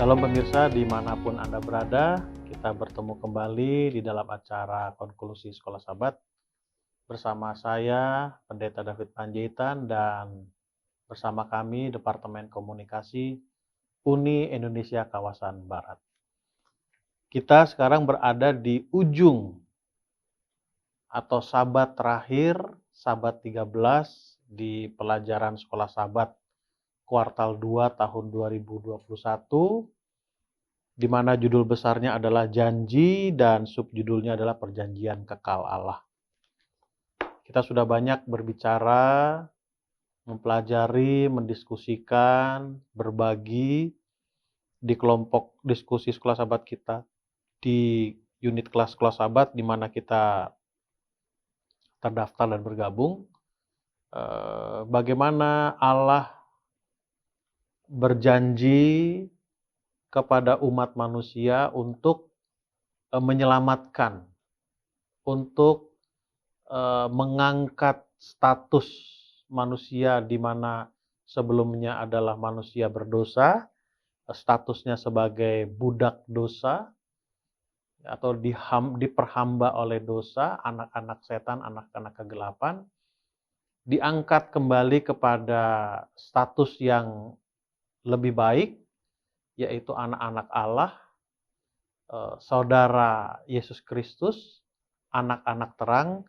Shalom pemirsa dimanapun Anda berada, kita bertemu kembali di dalam acara konklusi Sekolah Sabat bersama saya, Pendeta David Panjaitan, dan bersama kami Departemen Komunikasi Uni Indonesia Kawasan Barat. Kita sekarang berada di ujung atau sabat terakhir, sabat 13 di pelajaran Sekolah Sabat kuartal 2 tahun 2021, di mana judul besarnya adalah Janji dan subjudulnya adalah Perjanjian Kekal Allah. Kita sudah banyak berbicara, mempelajari, mendiskusikan, berbagi di kelompok diskusi Sekolah Sabat kita, di unit kelas Sekolah Sabat di mana kita terdaftar dan bergabung. Bagaimana Allah berjanji kepada umat manusia untuk menyelamatkan, untuk mengangkat status manusia di mana sebelumnya adalah manusia berdosa, statusnya sebagai budak dosa atau diperhamba oleh dosa, anak-anak setan, anak-anak kegelapan, diangkat kembali kepada status yang lebih baik, yaitu anak-anak Allah, saudara Yesus Kristus, anak-anak terang.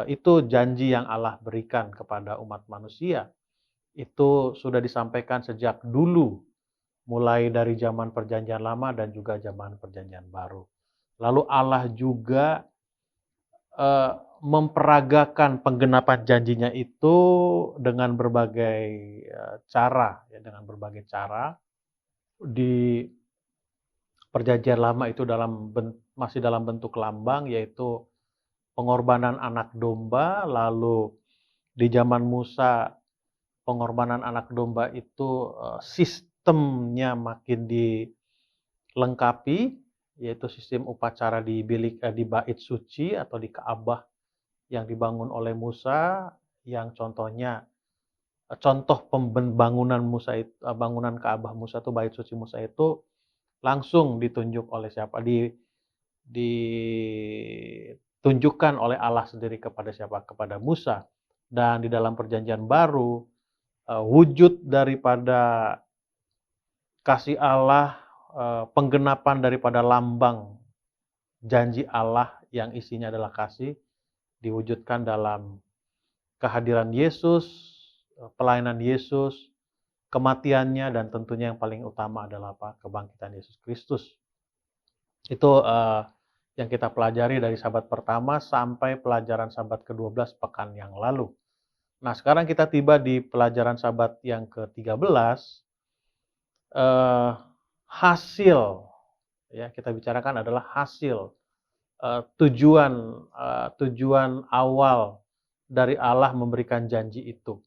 Itu janji yang Allah berikan kepada umat manusia. Itu sudah disampaikan sejak dulu, mulai dari zaman Perjanjian Lama dan juga zaman Perjanjian Baru. Lalu Allah juga memperagakan penggenapan janjinya itu dengan berbagai cara, ya, dengan berbagai cara. Di Perjanjian Lama itu masih dalam bentuk lambang, yaitu pengorbanan anak domba. Lalu di zaman Musa, pengorbanan anak domba itu sistemnya makin dilengkapi, yaitu sistem upacara di bait suci atau di Ka'bah yang dibangun oleh Musa, yang contoh pembangunan Musa itu, bangunan Ka'bah Musa itu, bait suci Musa itu langsung ditunjuk oleh siapa? Ditunjukkan oleh Allah sendiri kepada siapa? Kepada Musa. Dan di dalam Perjanjian Baru, wujud daripada kasih Allah, penggenapan daripada lambang janji Allah yang isinya adalah kasih, diwujudkan dalam kehadiran Yesus, pelayanan Yesus, kematiannya, dan tentunya yang paling utama adalah apa? Kebangkitan Yesus Kristus. Itu yang kita pelajari dari sabat pertama sampai pelajaran sabat ke-12 pekan yang lalu. Nah, sekarang kita tiba di pelajaran sabat yang ke-13. Hasil, ya, kita bicarakan adalah hasil, tujuan awal dari Allah memberikan janji itu.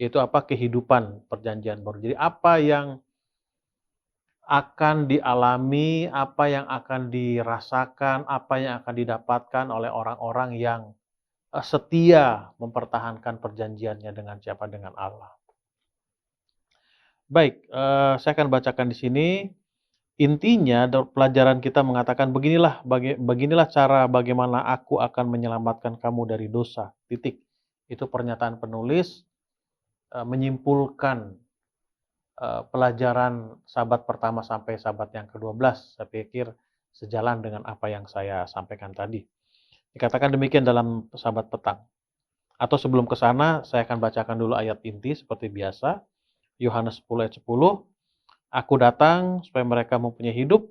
Yaitu apa? Kehidupan perjanjian baru. Jadi apa yang akan dialami, apa yang akan dirasakan, apa yang akan didapatkan oleh orang-orang yang setia mempertahankan perjanjiannya dengan siapa? Dengan Allah. Baik, saya akan bacakan di sini. Intinya pelajaran kita mengatakan beginilah cara bagaimana aku akan menyelamatkan kamu dari dosa. Titik. Itu pernyataan penulis menyimpulkan pelajaran sabat pertama sampai sabat yang ke-12. Saya pikir sejalan dengan apa yang saya sampaikan tadi. Dikatakan demikian dalam sabat petang. Atau sebelum ke sana, saya akan bacakan dulu ayat inti seperti biasa. Yohanes 10 ayat 10. Aku datang supaya mereka mempunyai hidup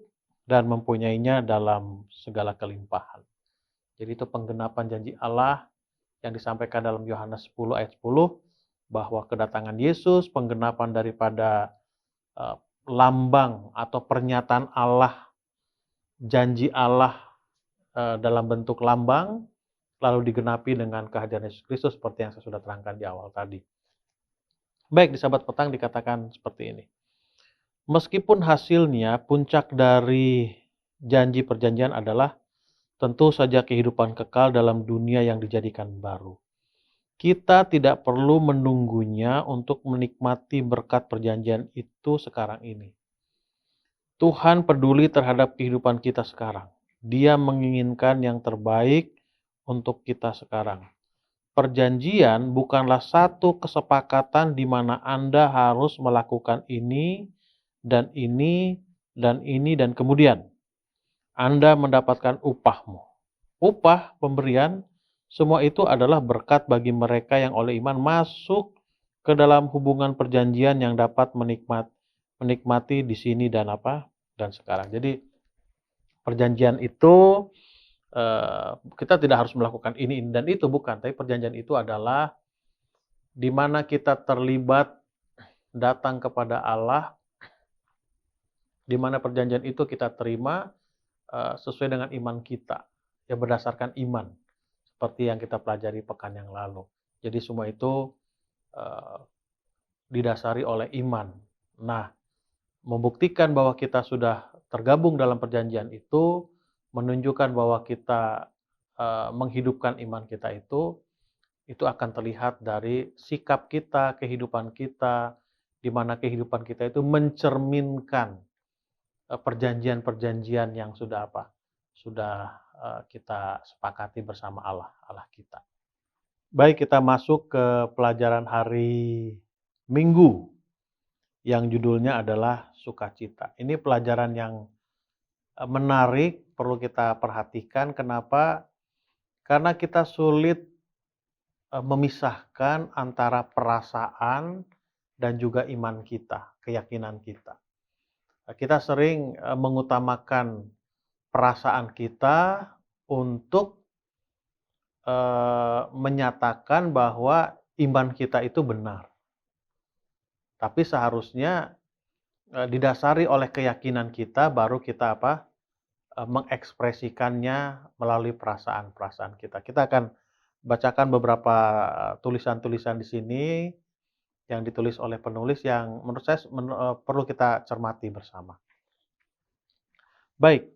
dan mempunyainya dalam segala kelimpahan. Jadi itu penggenapan janji Allah yang disampaikan dalam Yohanes 10 ayat 10. Bahwa kedatangan Yesus, penggenapan daripada lambang atau pernyataan Allah, janji Allah dalam bentuk lambang, lalu digenapi dengan kehadiran Yesus Kristus seperti yang saya sudah terangkan di awal tadi. Baik, di sabat petang dikatakan seperti ini. Meskipun hasilnya puncak dari janji perjanjian adalah tentu saja kehidupan kekal dalam dunia yang dijadikan baru. Kita tidak perlu menunggunya untuk menikmati berkat perjanjian itu sekarang ini. Tuhan peduli terhadap kehidupan kita sekarang. Dia menginginkan yang terbaik untuk kita sekarang. Perjanjian bukanlah satu kesepakatan di mana Anda harus melakukan ini, dan ini, dan ini, dan kemudian Anda mendapatkan upahmu. Upah, pemberian, semua itu adalah berkat bagi mereka yang oleh iman masuk ke dalam hubungan perjanjian yang dapat menikmati di sini dan dan sekarang. Jadi perjanjian itu kita tidak harus melakukan ini dan itu, bukan. Tapi perjanjian itu adalah di mana kita terlibat datang kepada Allah, di mana perjanjian itu kita terima sesuai dengan iman kita, ya berdasarkan iman, seperti yang kita pelajari pekan yang lalu. Jadi semua itu didasari oleh iman. Nah, membuktikan bahwa kita sudah tergabung dalam perjanjian itu, menunjukkan bahwa kita menghidupkan iman kita itu akan terlihat dari sikap kita, kehidupan kita, di mana kehidupan kita itu mencerminkan perjanjian-perjanjian yang sudah kita sepakati bersama Allah kita. Baik, kita masuk ke pelajaran hari Minggu yang judulnya adalah sukacita. Ini pelajaran yang menarik, perlu kita perhatikan. Kenapa? Karena kita sulit memisahkan antara perasaan dan juga iman kita, keyakinan kita. Kita sering mengutamakan perasaan kita untuk menyatakan bahwa iman kita itu benar. Tapi seharusnya didasari oleh keyakinan kita, baru kita mengekspresikannya melalui perasaan-perasaan kita. Kita akan bacakan beberapa tulisan-tulisan di sini yang ditulis oleh penulis yang menurut saya perlu kita cermati bersama. Baik,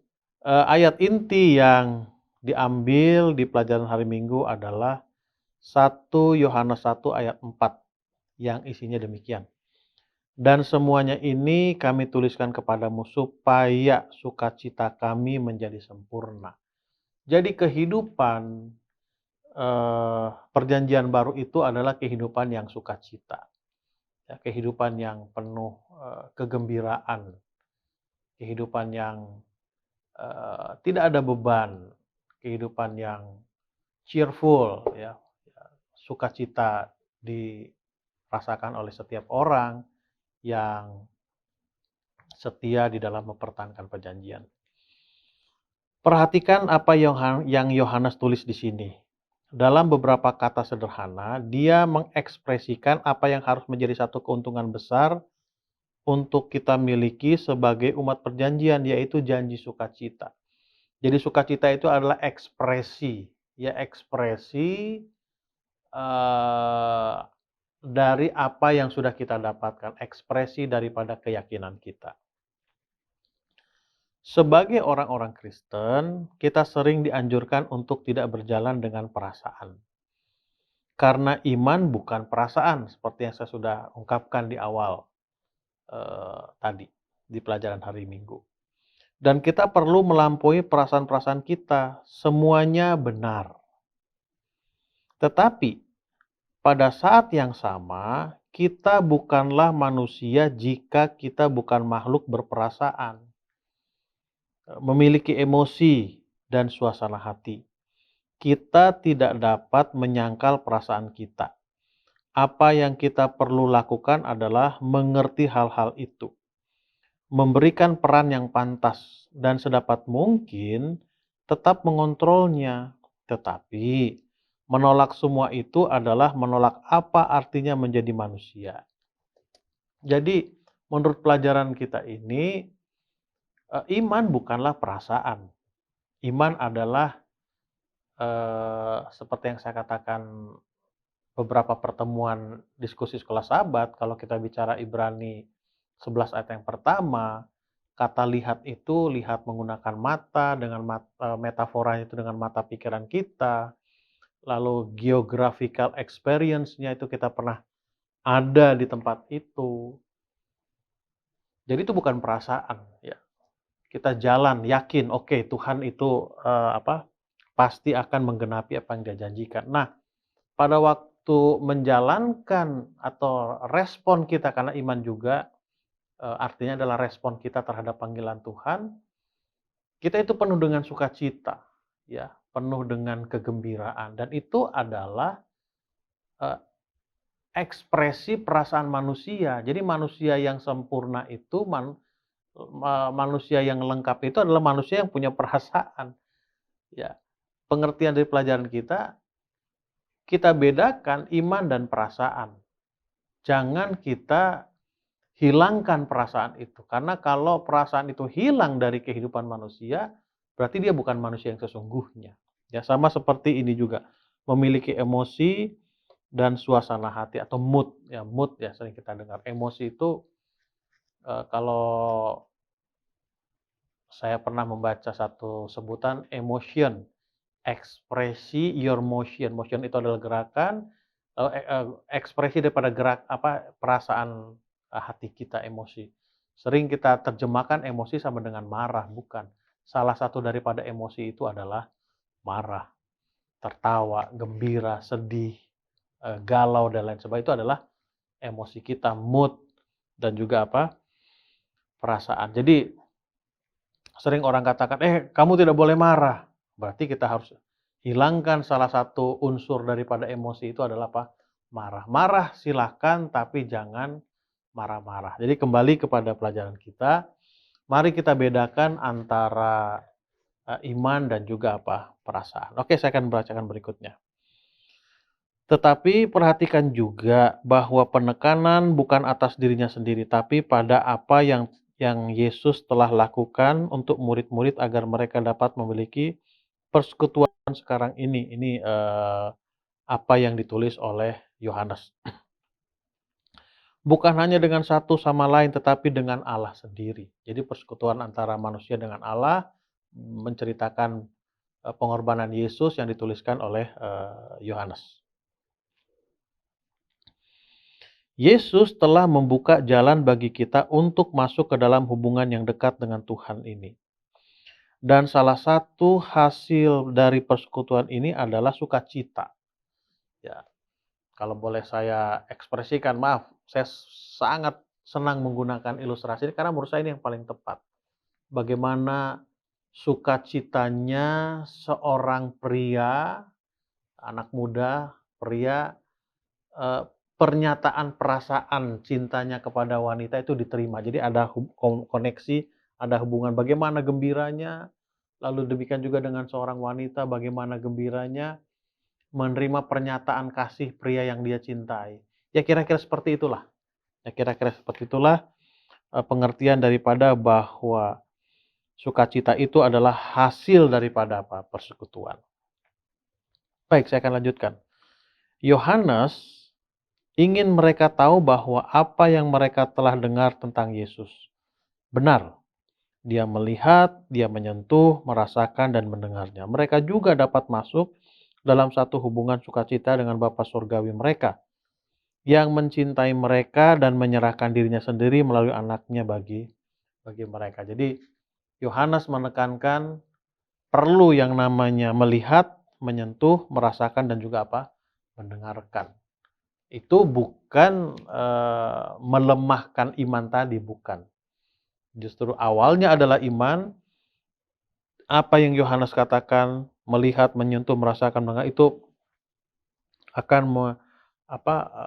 ayat inti yang diambil di pelajaran hari Minggu adalah 1 Yohanes 1 ayat 4 yang isinya demikian. Dan semuanya ini kami tuliskan kepadamu supaya sukacita kami menjadi sempurna. Jadi kehidupan perjanjian baru itu adalah kehidupan yang sukacita. Ya, kehidupan yang penuh kegembiraan. Kehidupan yang tidak ada beban. Kehidupan yang cheerful, ya. Sukacita dirasakan oleh setiap orang yang setia di dalam mempertahankan perjanjian. Perhatikan apa yang Yohanes tulis di sini. Dalam beberapa kata sederhana, dia mengekspresikan apa yang harus menjadi satu keuntungan besar untuk kita miliki sebagai umat perjanjian, yaitu janji sukacita. Jadi sukacita itu adalah ekspresi, ya ekspresi dari apa yang sudah kita dapatkan, ekspresi daripada keyakinan kita. Sebagai orang-orang Kristen, kita sering dianjurkan untuk tidak berjalan dengan perasaan. Karena iman bukan perasaan, seperti yang saya sudah ungkapkan di awal tadi, di pelajaran hari Minggu. Dan kita perlu melampaui perasaan-perasaan kita, semuanya benar. Tetapi, pada saat yang sama, kita bukanlah manusia jika kita bukan makhluk berperasaan, memiliki emosi dan suasana hati. Kita tidak dapat menyangkal perasaan kita. Apa yang kita perlu lakukan adalah mengerti hal-hal itu, memberikan peran yang pantas, dan sedapat mungkin tetap mengontrolnya. Tetapi menolak semua itu adalah menolak apa artinya menjadi manusia. Jadi menurut pelajaran kita ini, iman bukanlah perasaan. Iman adalah seperti yang saya katakan beberapa pertemuan diskusi sekolah sahabat, kalau kita bicara Ibrani 11 ayat yang pertama, kata lihat itu lihat menggunakan mata, dengan metaforanya itu dengan mata pikiran kita, lalu geographical experience-nya itu kita pernah ada di tempat itu. Jadi itu bukan perasaan, ya. kita jalan yakin, oke, Tuhan itu pasti akan menggenapi apa yang Dia janjikan. Nah, pada waktu menjalankan atau respon kita karena iman juga artinya adalah respon kita terhadap panggilan Tuhan, kita itu penuh dengan sukacita, ya, penuh dengan kegembiraan, dan itu adalah eh, ekspresi perasaan manusia. Jadi manusia yang sempurna itu manusia yang lengkap itu adalah manusia yang punya perasaan. Ya, pengertian dari pelajaran kita bedakan iman dan perasaan. Jangan kita hilangkan perasaan itu. Karena kalau perasaan itu hilang dari kehidupan manusia, berarti dia bukan manusia yang sesungguhnya. Ya, sama seperti ini juga. Memiliki emosi dan suasana hati atau mood. Ya, mood ya sering kita dengar. Emosi itu kalau saya pernah membaca satu sebutan emotion, ekspresi your motion. Motion itu adalah gerakan, ekspresi daripada perasaan hati kita, emosi. Sering kita terjemahkan emosi sama dengan marah, bukan. Salah satu daripada emosi itu adalah marah, tertawa, gembira, sedih, galau dan lain sebagainya. Itu adalah emosi kita, mood dan juga perasaan. Jadi sering orang katakan, kamu tidak boleh marah. Berarti kita harus hilangkan salah satu unsur daripada emosi itu adalah marah. Marah silahkan, tapi jangan marah-marah. Jadi kembali kepada pelajaran kita, mari kita bedakan antara iman dan juga perasaan. Oke, saya akan bacakan berikutnya. Tetapi perhatikan juga bahwa penekanan bukan atas dirinya sendiri, tapi pada apa yang Yesus telah lakukan untuk murid-murid agar mereka dapat memiliki persekutuan sekarang ini. Ini apa yang ditulis oleh Yohanes. Bukan hanya dengan satu sama lain, tetapi dengan Allah sendiri. Jadi persekutuan antara manusia dengan Allah menceritakan pengorbanan Yesus yang dituliskan oleh Yohanes. Yesus telah membuka jalan bagi kita untuk masuk ke dalam hubungan yang dekat dengan Tuhan ini. Dan salah satu hasil dari persekutuan ini adalah sukacita. Ya, kalau boleh saya ekspresikan, maaf, saya sangat senang menggunakan ilustrasi ini karena menurut saya ini yang paling tepat. Bagaimana sukacitanya seorang pria, anak muda, pria, pernyataan perasaan cintanya kepada wanita itu diterima. Jadi ada koneksi, ada hubungan bagaimana gembiranya, lalu demikian juga dengan seorang wanita bagaimana gembiranya menerima pernyataan kasih pria yang dia cintai. Ya kira-kira seperti itulah. Pengertian daripada bahwa sukacita itu adalah hasil daripada persekutuan. Baik, saya akan lanjutkan. Yohanes ingin mereka tahu bahwa apa yang mereka telah dengar tentang Yesus benar. Dia melihat, dia menyentuh, merasakan, dan mendengarnya. Mereka juga dapat masuk dalam satu hubungan sukacita dengan Bapa Surgawi mereka, yang mencintai mereka dan menyerahkan dirinya sendiri melalui anaknya bagi mereka. Jadi Yohanes menekankan perlu yang namanya melihat, menyentuh, merasakan, dan juga mendengarkan. Itu bukan melemahkan iman tadi, bukan. Justru awalnya adalah iman. Apa yang Yohanes katakan, melihat, menyentuh, merasakan, mendengar, itu akan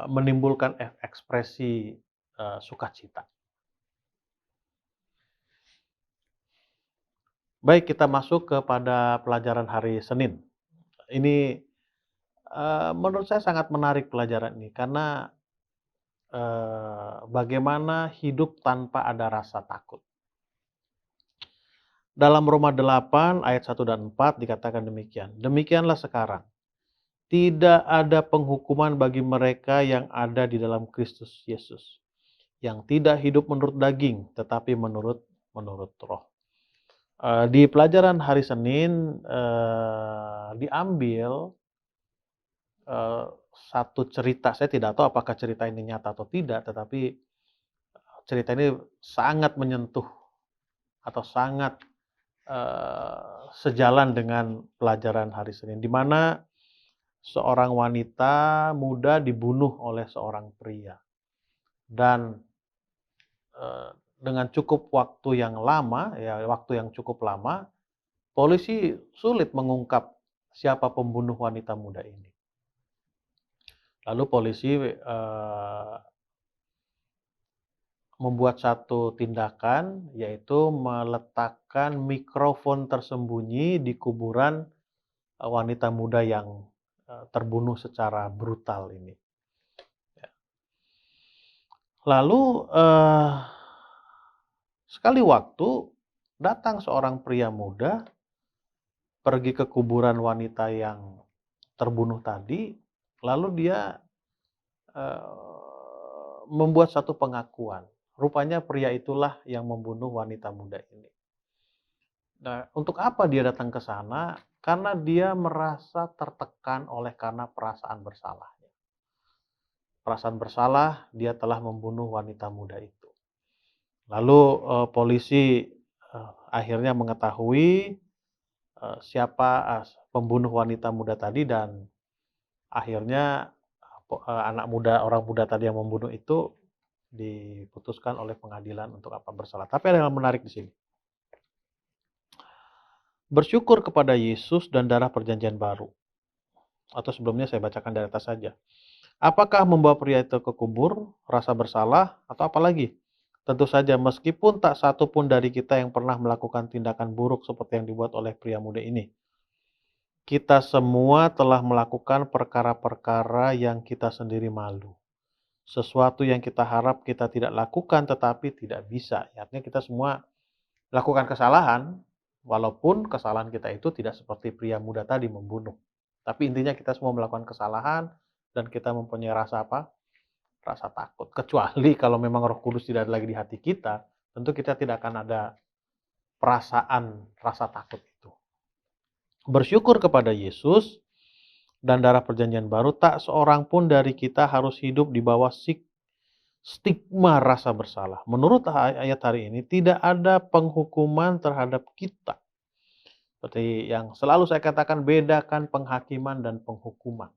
menimbulkan ekspresi sukacita. Baik, kita masuk kepada pelajaran hari Senin. Ini menurut saya sangat menarik pelajaran ini karena bagaimana hidup tanpa ada rasa takut. Dalam Roma 8 ayat 1 dan 4 dikatakan demikian. Demikianlah sekarang. Tidak ada penghukuman bagi mereka yang ada di dalam Kristus Yesus. Yang tidak hidup menurut daging, tetapi menurut roh. Di pelajaran hari Senin diambil satu cerita. Saya tidak tahu apakah cerita ini nyata atau tidak, tetapi cerita ini sangat menyentuh atau sangat sejalan dengan pelajaran hari Senin, di mana seorang wanita muda dibunuh oleh seorang pria. Dan dengan cukup waktu yang lama, waktu yang cukup lama, polisi sulit mengungkap siapa pembunuh wanita muda ini. Lalu polisi membuat satu tindakan, yaitu meletakkan mikrofon tersembunyi di kuburan wanita muda yang terbunuh secara brutal ini. Lalu sekali waktu datang seorang pria muda pergi ke kuburan wanita yang terbunuh tadi, lalu dia membuat satu pengakuan. Rupanya pria itulah yang membunuh wanita muda ini. Nah, untuk apa dia datang ke sana? Karena dia merasa tertekan karena perasaan bersalahnya. Perasaan bersalah, dia telah membunuh wanita muda itu. Lalu polisi akhirnya mengetahui siapa pembunuh wanita muda tadi, dan akhirnya orang muda tadi yang membunuh itu diputuskan oleh pengadilan untuk bersalah. Tapi ada yang menarik di sini. Bersyukur kepada Yesus dan darah perjanjian baru. Atau sebelumnya saya bacakan dari atas saja. Apakah membawa pria itu ke kubur, rasa bersalah, atau apa lagi? Tentu saja meskipun tak satu pun dari kita yang pernah melakukan tindakan buruk seperti yang dibuat oleh pria muda ini. Kita semua telah melakukan perkara-perkara yang kita sendiri malu. Sesuatu yang kita harap kita tidak lakukan tetapi tidak bisa. Artinya kita semua lakukan kesalahan, walaupun kesalahan kita itu tidak seperti pria muda tadi membunuh. Tapi intinya kita semua melakukan kesalahan dan kita mempunyai rasa apa? Rasa takut. Kecuali kalau memang Roh Kudus tidak ada lagi di hati kita, tentu kita tidak akan ada perasaan rasa takut itu. Bersyukur kepada Yesus dan darah perjanjian baru, tak seorang pun dari kita harus hidup di bawah stigma rasa bersalah. Menurut ayat hari ini, tidak ada penghukuman terhadap kita. Seperti yang selalu saya katakan, bedakan penghakiman dan penghukuman.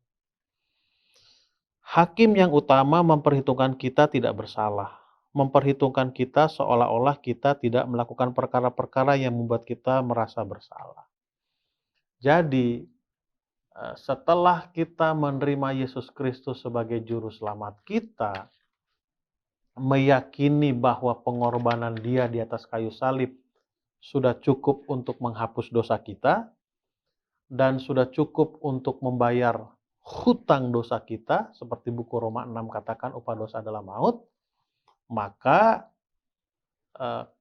Hakim yang utama memperhitungkan kita tidak bersalah. Memperhitungkan kita seolah-olah kita tidak melakukan perkara-perkara yang membuat kita merasa bersalah. Jadi, setelah kita menerima Yesus Kristus sebagai juru selamat kita, meyakini bahwa pengorbanan Dia di atas kayu salib sudah cukup untuk menghapus dosa kita dan sudah cukup untuk membayar hutang dosa kita, seperti buku Roma 6 katakan upah dosa adalah maut, maka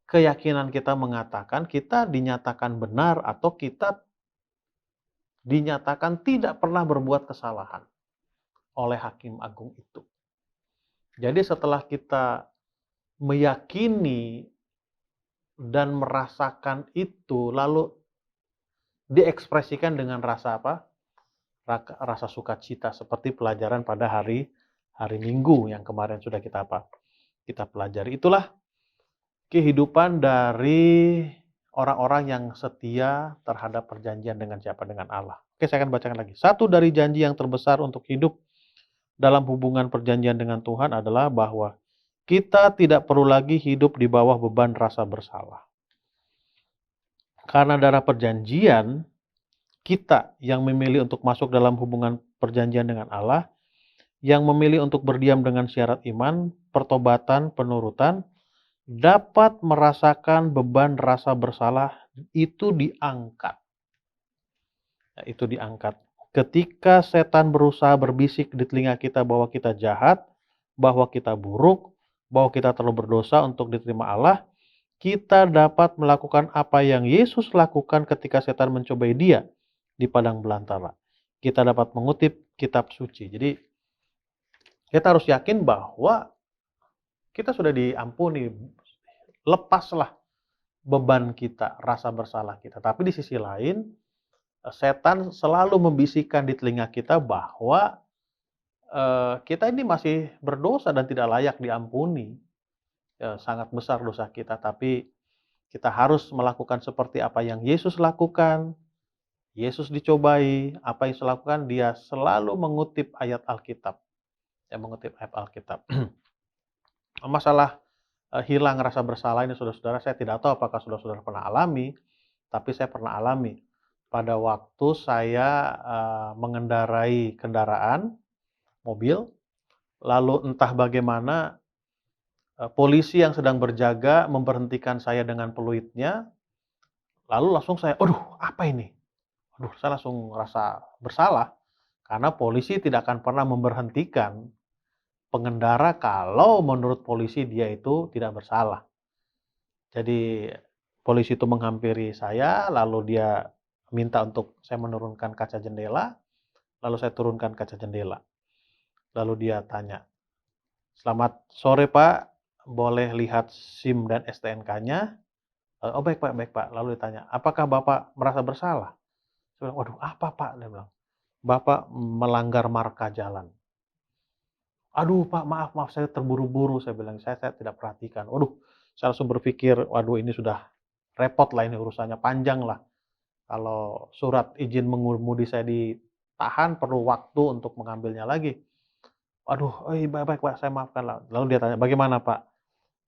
keyakinan kita mengatakan kita dinyatakan benar atau kita dinyatakan tidak pernah berbuat kesalahan oleh Hakim Agung itu. Jadi setelah kita meyakini dan merasakan itu, lalu diekspresikan dengan rasa apa? Rasa sukacita, seperti pelajaran pada hari Minggu yang kemarin sudah kita pelajari. Itulah kehidupan dari orang-orang yang setia terhadap perjanjian dengan siapa? Dengan Allah. Oke, saya akan bacakan lagi. Satu dari janji yang terbesar untuk hidup dalam hubungan perjanjian dengan Tuhan adalah bahwa kita tidak perlu lagi hidup di bawah beban rasa bersalah. Karena darah perjanjian, kita yang memilih untuk masuk dalam hubungan perjanjian dengan Allah, yang memilih untuk berdiam dengan syarat iman, pertobatan, penurutan, dapat merasakan beban rasa bersalah itu diangkat. Itu diangkat. Ketika setan berusaha berbisik di telinga kita bahwa kita jahat, bahwa kita buruk, bahwa kita terlalu berdosa untuk diterima Allah, kita dapat melakukan apa yang Yesus lakukan ketika setan mencobai Dia di padang belantara. Kita dapat mengutip kitab suci. Jadi kita harus yakin bahwa kita sudah diampuni, lepaslah beban kita, rasa bersalah kita. Tapi di sisi lain, setan selalu membisikkan di telinga kita bahwa kita ini masih berdosa dan tidak layak diampuni. Sangat besar dosa kita, tapi Kita harus melakukan seperti apa yang Yesus lakukan. Yesus dicobai, apa yang Yesus lakukan, dia selalu mengutip ayat Alkitab. Ya, mengutip ayat Alkitab. Masalah hilang rasa bersalah ini saudara-saudara, saya tidak tahu apakah saudara-saudara pernah alami, tapi saya pernah alami. Pada waktu saya mengendarai kendaraan, mobil, lalu entah bagaimana polisi yang sedang berjaga memberhentikan saya dengan peluitnya, lalu langsung saya, aduh apa ini? Aduh, saya langsung ngerasa bersalah, karena polisi tidak akan pernah memberhentikan pengendara kalau menurut polisi dia itu tidak bersalah. Jadi polisi itu menghampiri saya, lalu dia minta untuk saya menurunkan kaca jendela, lalu saya turunkan kaca jendela. Lalu dia tanya, "Selamat sore Pak, boleh lihat SIM dan STNK-nya?" "Oh baik Pak, baik Pak." Lalu ditanya, "Apakah Bapak merasa bersalah?" Saya bilang, "Waduh apa Pak?" Dia bilang, "Bapak melanggar marka jalan." "Aduh Pak, maaf maaf saya terburu-buru," saya bilang, saya tidak perhatikan. Waduh, saya langsung berpikir, waduh ini sudah repot lah ini urusannya, panjang lah. Kalau surat izin mengemudi saya ditahan, perlu waktu untuk mengambilnya lagi. Waduh, oh iya baik baik Pak, saya maafkan lah. Lalu dia tanya, "Bagaimana Pak?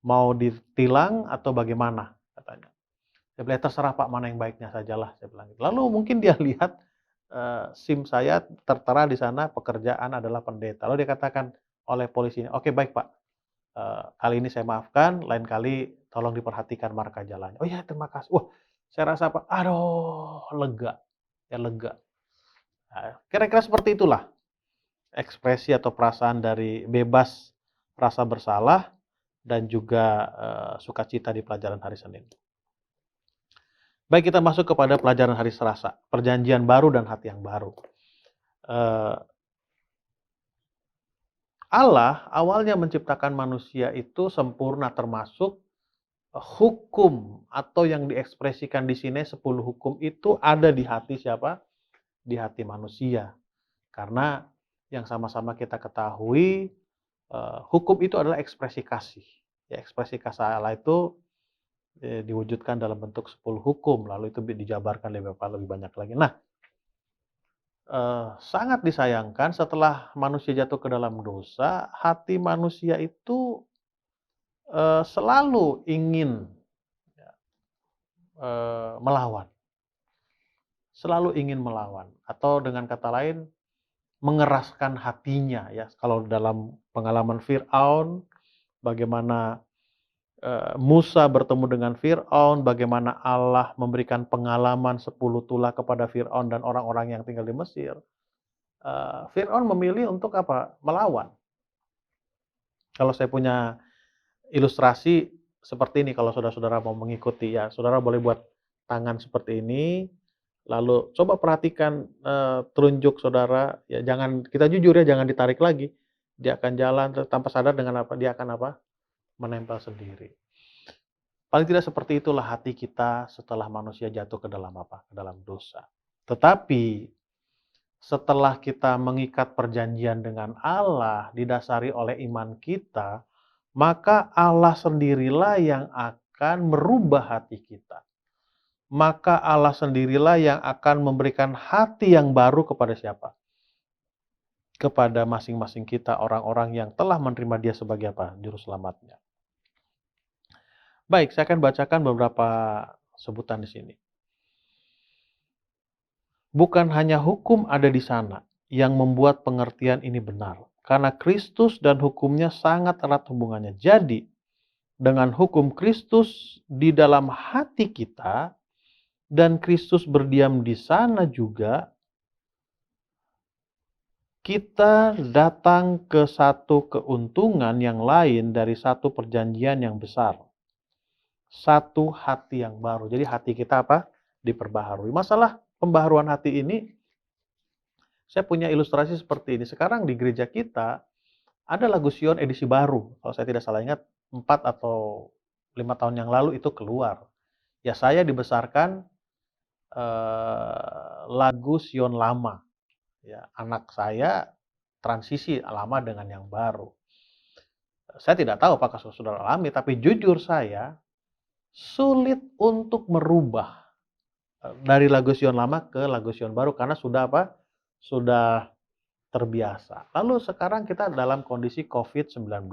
Mau ditilang atau bagaimana?" Katanya. Saya bilang, "Terserah Pak, mana yang baiknya sajalah," saya bilang gitu. Lalu mungkin dia lihat SIM saya tertera di sana pekerjaan adalah pendeta. Lalu dia katakan oleh polisinya, "Oke baik Pak, kali ini saya maafkan, lain kali tolong diperhatikan marka jalannya." "Oh ya terima kasih." Wah, saya rasa apa, aduh lega, ya lega. Nah, kira-kira seperti itulah ekspresi atau perasaan dari bebas rasa bersalah dan juga sukacita di pelajaran hari Senin. Baik, kita masuk kepada pelajaran hari Selasa, perjanjian baru dan hati yang baru. Allah awalnya menciptakan manusia itu sempurna, termasuk hukum atau yang diekspresikan di sini 10 hukum itu ada di hati siapa? Di hati manusia. Karena yang sama-sama kita ketahui hukum itu adalah ekspresi kasih. Ya, ekspresi kasih Allah itu diwujudkan dalam bentuk 10 hukum, lalu itu dijabarkan lebih banyak lagi. Nah, sangat disayangkan setelah manusia jatuh ke dalam dosa, hati manusia itu selalu ingin melawan. Selalu ingin melawan. Atau dengan kata lain, mengeraskan hatinya ya. Kalau dalam pengalaman Fir'aun, bagaimana Musa bertemu dengan Fir'aun, bagaimana Allah memberikan pengalaman 10 tulah kepada Fir'aun dan orang-orang yang tinggal di Mesir. Fir'aun memilih untuk apa? Melawan. Kalau saya punya ilustrasi seperti ini, kalau saudara-saudara mau mengikuti ya, saudara boleh buat tangan seperti ini, lalu coba perhatikan telunjuk saudara, ya jangan, kita jujur ya, jangan ditarik lagi. Dia akan jalan tanpa sadar dengan apa? Dia akan apa? Menempel sendiri. Paling tidak seperti itulah hati kita setelah manusia jatuh ke dalam apa? Ke dalam dosa. Tetapi setelah kita mengikat perjanjian dengan Allah didasari oleh iman kita, maka Allah sendirilah yang akan merubah hati kita. Maka Allah sendirilah yang akan memberikan hati yang baru kepada siapa? Kepada masing-masing kita, orang-orang yang telah menerima Dia sebagai apa? Juru selamatnya. Baik, saya akan bacakan beberapa sebutan di sini. Bukan hanya hukum ada di sana yang membuat pengertian ini benar, karena Kristus dan hukumnya sangat erat hubungannya. Jadi, dengan hukum Kristus di dalam hati kita, dan Kristus berdiam di sana juga, kita datang ke satu keuntungan yang lain dari satu perjanjian yang besar. Satu hati yang baru. Jadi hati kita apa? Diperbaharui. Masalah pembaharuan hati ini, saya punya ilustrasi seperti ini. Sekarang di gereja kita, ada lagu Sion edisi baru. Kalau saya tidak salah ingat, 4 atau 5 tahun yang lalu itu keluar. Ya saya dibesarkan lagu Sion lama. Ya, anak saya transisi lama dengan yang baru. Saya tidak tahu apakah saudara alami, tapi jujur saya sulit untuk merubah dari lagu Sion lama ke lagu Sion baru karena sudah apa? Sudah terbiasa. Lalu sekarang kita dalam kondisi COVID-19.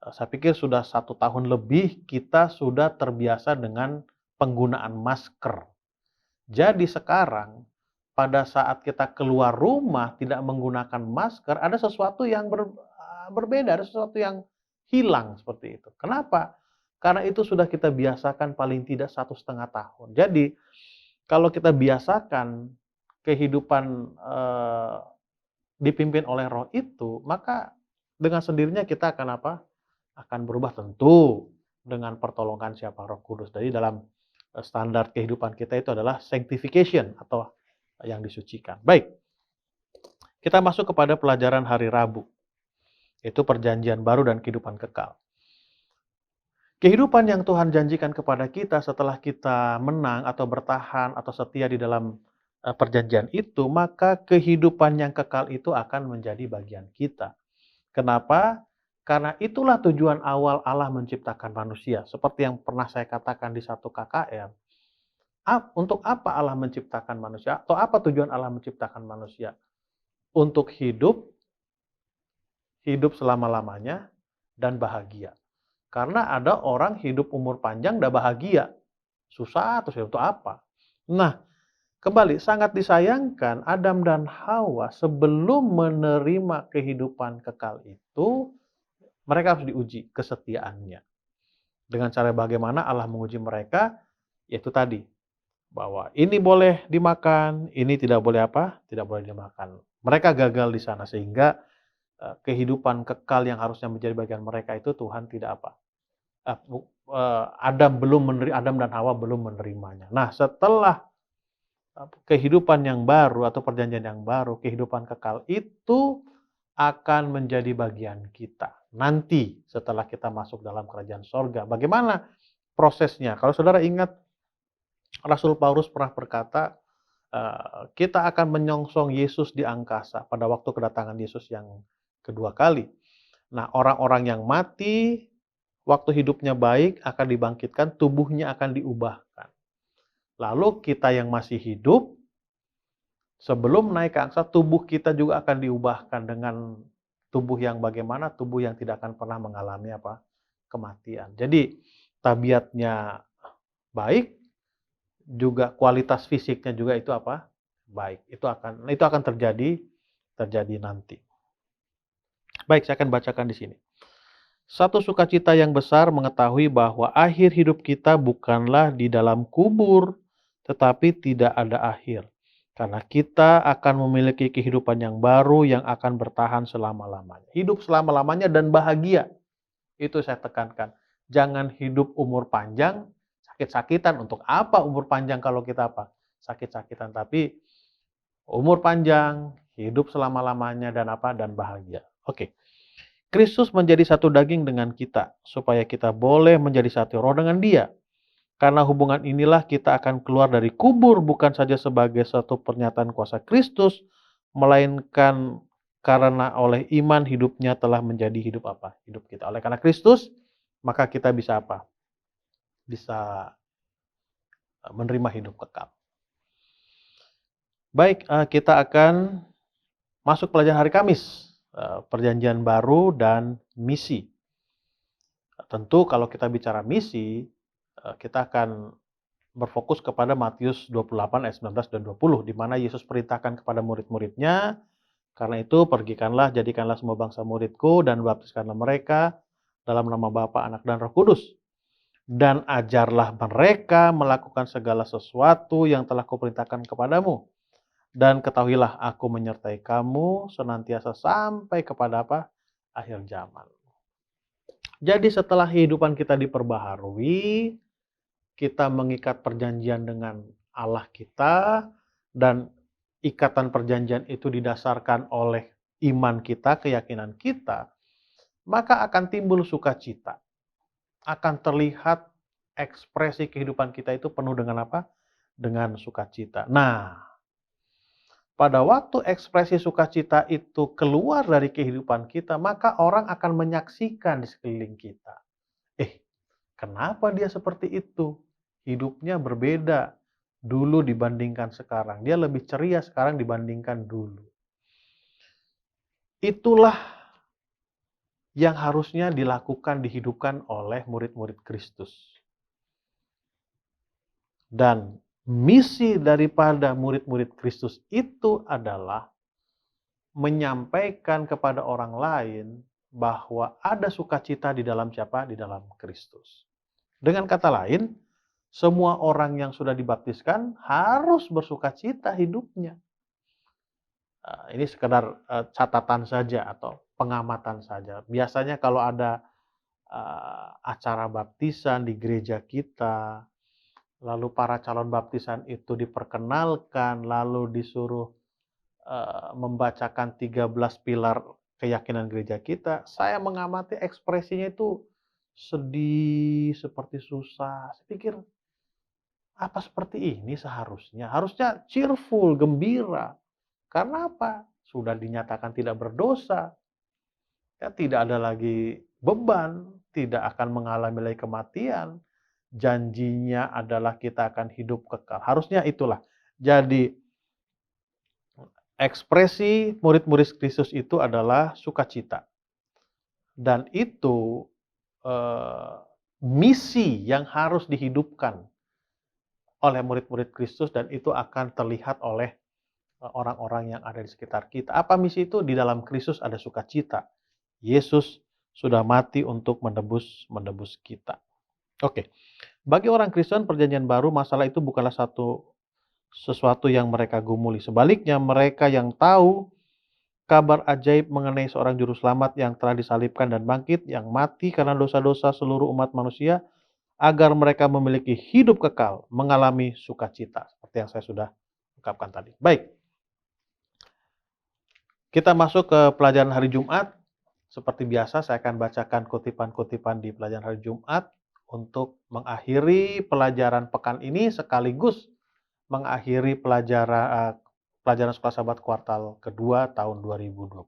Saya pikir sudah 1 tahun lebih kita sudah terbiasa dengan penggunaan masker. Jadi sekarang pada saat kita keluar rumah tidak menggunakan masker, ada sesuatu yang berbeda, ada sesuatu yang hilang seperti itu. Kenapa? Karena itu sudah kita biasakan paling tidak 1,5 tahun. Jadi kalau kita biasakan kehidupan dipimpin oleh Roh itu, maka dengan sendirinya kita akan apa? Akan berubah tentu dengan pertolongan siapa? Roh Kudus. Jadi dalam standar kehidupan kita itu adalah sanctification atau yang disucikan. Baik, kita masuk kepada pelajaran hari Rabu. Itu perjanjian baru dan kehidupan kekal. Kehidupan yang Tuhan janjikan kepada kita setelah kita menang atau bertahan atau setia di dalam perjanjian itu, maka kehidupan yang kekal itu akan menjadi bagian kita. Kenapa? Karena itulah tujuan awal Allah menciptakan manusia. Seperti yang pernah saya katakan di satu KKR. Untuk apa Allah menciptakan manusia? Atau apa tujuan Allah menciptakan manusia? Untuk hidup selama-lamanya, dan bahagia. Karena ada orang hidup umur panjang dan bahagia. Susah, terus untuk apa? Nah, kembali, sangat disayangkan Adam dan Hawa sebelum menerima kehidupan kekal itu, mereka harus diuji kesetiaannya. Dengan cara bagaimana Allah menguji mereka, yaitu tadi, bahwa ini boleh dimakan, ini tidak boleh apa? Tidak boleh dimakan. Mereka gagal di sana, sehingga kehidupan kekal yang harusnya menjadi bagian mereka itu Tuhan tidak apa? Adam dan Hawa belum menerimanya. Nah, setelah kehidupan yang baru atau perjanjian yang baru, kehidupan kekal itu akan menjadi bagian kita. Nanti setelah kita masuk dalam kerajaan sorga. Bagaimana prosesnya? Kalau saudara ingat, Rasul Paulus pernah berkata, kita akan menyongsong Yesus di angkasa pada waktu kedatangan Yesus yang kedua kali. Nah, orang-orang yang mati waktu hidupnya baik akan dibangkitkan, tubuhnya akan diubahkan. Lalu kita yang masih hidup, sebelum naik ke angkasa, tubuh kita juga akan diubahkan dengan tubuh yang bagaimana? Tubuh yang tidak akan pernah mengalami apa? Kematian. Jadi tabiatnya baik, juga kualitas fisiknya juga itu apa? Baik. Itu akan terjadi nanti. Baik, saya akan bacakan di sini. Satu sukacita yang besar mengetahui bahwa akhir hidup kita bukanlah di dalam kubur, tetapi tidak ada akhir. Karena kita akan memiliki kehidupan yang baru yang akan bertahan selama-lamanya. Hidup selama-lamanya dan bahagia. Itu saya tekankan. Jangan hidup umur panjang, sakit-sakitan. Untuk apa umur panjang kalau kita apa? Sakit-sakitan. Tapi umur panjang, hidup selama-lamanya dan apa? Dan bahagia. Oke. Kristus menjadi satu daging dengan kita, supaya kita boleh menjadi satu roh dengan Dia. Karena hubungan inilah kita akan keluar dari kubur, bukan saja sebagai satu pernyataan kuasa Kristus, melainkan karena oleh iman hidupnya telah menjadi hidup apa? Hidup kita. Oleh karena Kristus, maka kita bisa apa? Bisa menerima hidup kekal. Baik, kita akan masuk pelajaran hari Kamis. Perjanjian baru dan misi. Tentu kalau kita bicara misi, kita akan berfokus kepada Matius 28 ayat 19 dan 20, di mana Yesus perintahkan kepada murid-muridnya, karena itu pergikanlah, jadikanlah semua bangsa muridku, dan baptiskanlah mereka dalam nama Bapa, Anak, dan Roh Kudus. Dan ajarlah mereka melakukan segala sesuatu yang telah kuperintahkan kepadamu. Dan ketahuilah aku menyertai kamu senantiasa sampai kepada apa? Akhir zaman. Jadi setelah kehidupan kita diperbaharui, kita mengikat perjanjian dengan Allah kita, dan ikatan perjanjian itu didasarkan oleh iman kita, keyakinan kita, maka akan timbul sukacita. Akan terlihat ekspresi kehidupan kita itu penuh dengan apa? Dengan sukacita. Nah, pada waktu ekspresi sukacita itu keluar dari kehidupan kita, maka orang akan menyaksikan di sekeliling kita. Kenapa dia seperti itu? Hidupnya berbeda dulu dibandingkan sekarang. Dia lebih ceria sekarang dibandingkan dulu. Itulah yang harusnya dilakukan, dihidupkan oleh murid-murid Kristus. Dan misi daripada murid-murid Kristus itu adalah menyampaikan kepada orang lain bahwa ada sukacita di dalam siapa? Di dalam Kristus. Dengan kata lain, semua orang yang sudah dibaptiskan harus bersukacita hidupnya. Ini sekedar catatan saja atau pengamatan saja. Biasanya kalau ada acara baptisan di gereja kita, lalu para calon baptisan itu diperkenalkan, lalu disuruh membacakan 13 pilar keyakinan gereja kita, saya mengamati ekspresinya itu sedih, seperti susah. Saya pikir, apa seperti ini seharusnya? Harusnya cheerful, gembira. Karena apa? Sudah dinyatakan tidak berdosa. Ya, tidak ada lagi beban, tidak akan mengalami lagi kematian. Janjinya adalah kita akan hidup kekal. Harusnya itulah. Jadi, ekspresi murid-murid Kristus itu adalah sukacita. Dan itu misi yang harus dihidupkan oleh murid-murid Kristus dan itu akan terlihat oleh orang-orang yang ada di sekitar kita. Apa misi itu? Di dalam Kristus ada sukacita. Yesus sudah mati untuk menebus kita. Oke. Bagi orang Kristen perjanjian baru, masalah itu bukanlah sesuatu yang mereka gumuli. Sebaliknya, mereka yang tahu kabar ajaib mengenai seorang juru selamat yang telah disalibkan dan bangkit, yang mati karena dosa-dosa seluruh umat manusia, agar mereka memiliki hidup kekal, mengalami sukacita. Seperti yang saya sudah ungkapkan tadi. Baik. Kita masuk ke pelajaran hari Jumat. Seperti biasa, saya akan bacakan kutipan-kutipan di pelajaran hari Jumat untuk mengakhiri pelajaran pekan ini sekaligus mengakhiri pelajaran sekolah sahabat kuartal kedua tahun 2021.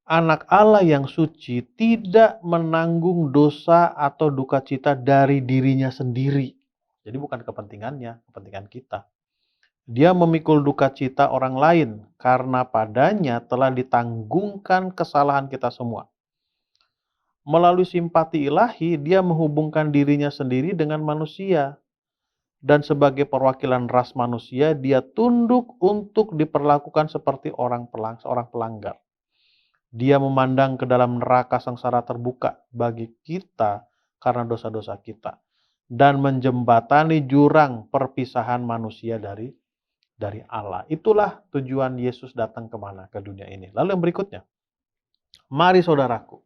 Anak Allah yang suci tidak menanggung dosa atau duka cita dari dirinya sendiri. Jadi bukan kepentingannya, kepentingan kita. Dia memikul duka cita orang lain karena padanya telah ditanggungkan kesalahan kita semua. Melalui simpati ilahi, dia menghubungkan dirinya sendiri dengan manusia. Dan sebagai perwakilan ras manusia, dia tunduk untuk diperlakukan seperti seorang pelanggar. Dia memandang ke dalam neraka sengsara terbuka bagi kita karena dosa-dosa kita. Dan menjembatani jurang perpisahan manusia dari Allah. Itulah tujuan Yesus datang kemana? Ke dunia ini. Lalu yang berikutnya. Mari saudaraku.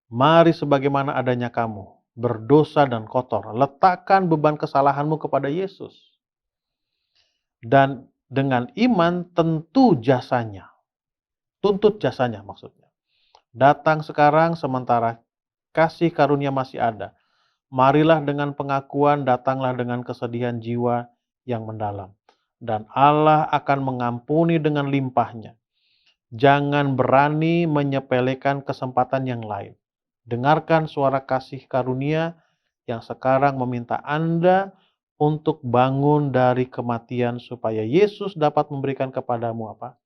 Mari sebagaimana adanya kamu. Berdosa dan kotor. Letakkan beban kesalahanmu kepada Yesus. Dan dengan iman tentu jasanya. Tuntut jasanya maksudnya. Datang sekarang sementara kasih karunia masih ada. Marilah dengan pengakuan, datanglah dengan kesedihan jiwa yang mendalam. Dan Allah akan mengampuni dengan limpahnya. Jangan berani menyepelekan kesempatan yang lain. Dengarkan suara kasih karunia yang sekarang meminta Anda untuk bangun dari kematian supaya Yesus dapat memberikan kepadamu apa?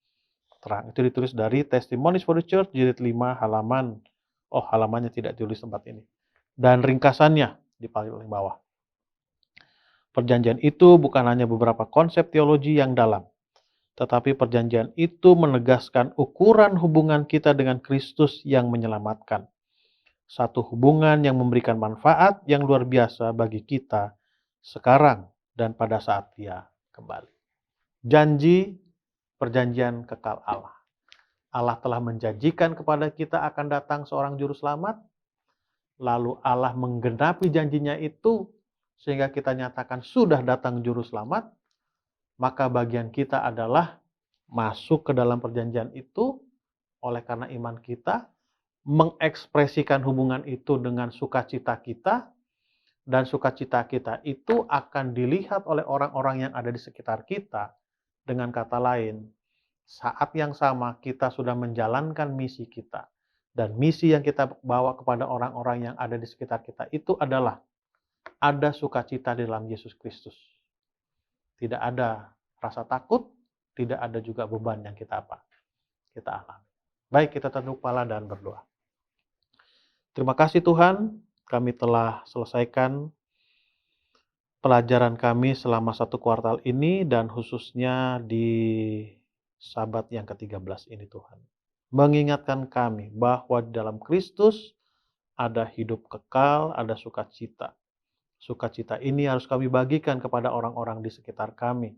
Terang. Itu ditulis dari Testimonies for the Church jilid 5 halaman. Halamannya tidak ditulis tempat ini. Dan ringkasannya di paling bawah. Perjanjian itu bukan hanya beberapa konsep teologi yang dalam, tetapi perjanjian itu menegaskan ukuran hubungan kita dengan Kristus yang menyelamatkan. Satu hubungan yang memberikan manfaat yang luar biasa bagi kita sekarang dan pada saat Dia kembali. Janji perjanjian kekal Allah. Allah telah menjanjikan kepada kita akan datang seorang juru selamat, lalu Allah menggenapi janjinya itu sehingga kita nyatakan sudah datang juru selamat, maka bagian kita adalah masuk ke dalam perjanjian itu oleh karena iman kita, mengekspresikan hubungan itu dengan sukacita kita, dan sukacita kita itu akan dilihat oleh orang-orang yang ada di sekitar kita. Dengan kata lain, saat yang sama kita sudah menjalankan misi kita Dan misi yang kita bawa kepada orang-orang yang ada di sekitar kita itu adalah ada sukacita di dalam Yesus Kristus. Tidak ada rasa takut, tidak ada juga beban yang kita alami. Baik, kita tunduk kepala dan berdoa. Terima kasih Tuhan, kami telah selesaikan pelajaran kami selama 1 kuartal ini dan khususnya di Sabat yang ke-13 ini Tuhan. Mengingatkan kami bahwa di dalam Kristus ada hidup kekal, ada sukacita. Sukacita ini harus kami bagikan kepada orang-orang di sekitar kami.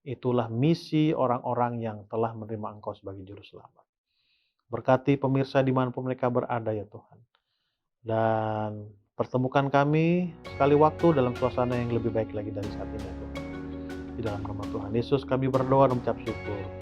Itulah misi orang-orang yang telah menerima Engkau sebagai Juru Selamat. Berkati pemirsa dimanapun mereka berada ya Tuhan. Dan pertemukan kami sekali waktu dalam suasana yang lebih baik lagi dari saat ini ya Tuhan. Di dalam nama Tuhan Yesus kami berdoa dan mengucap syukur.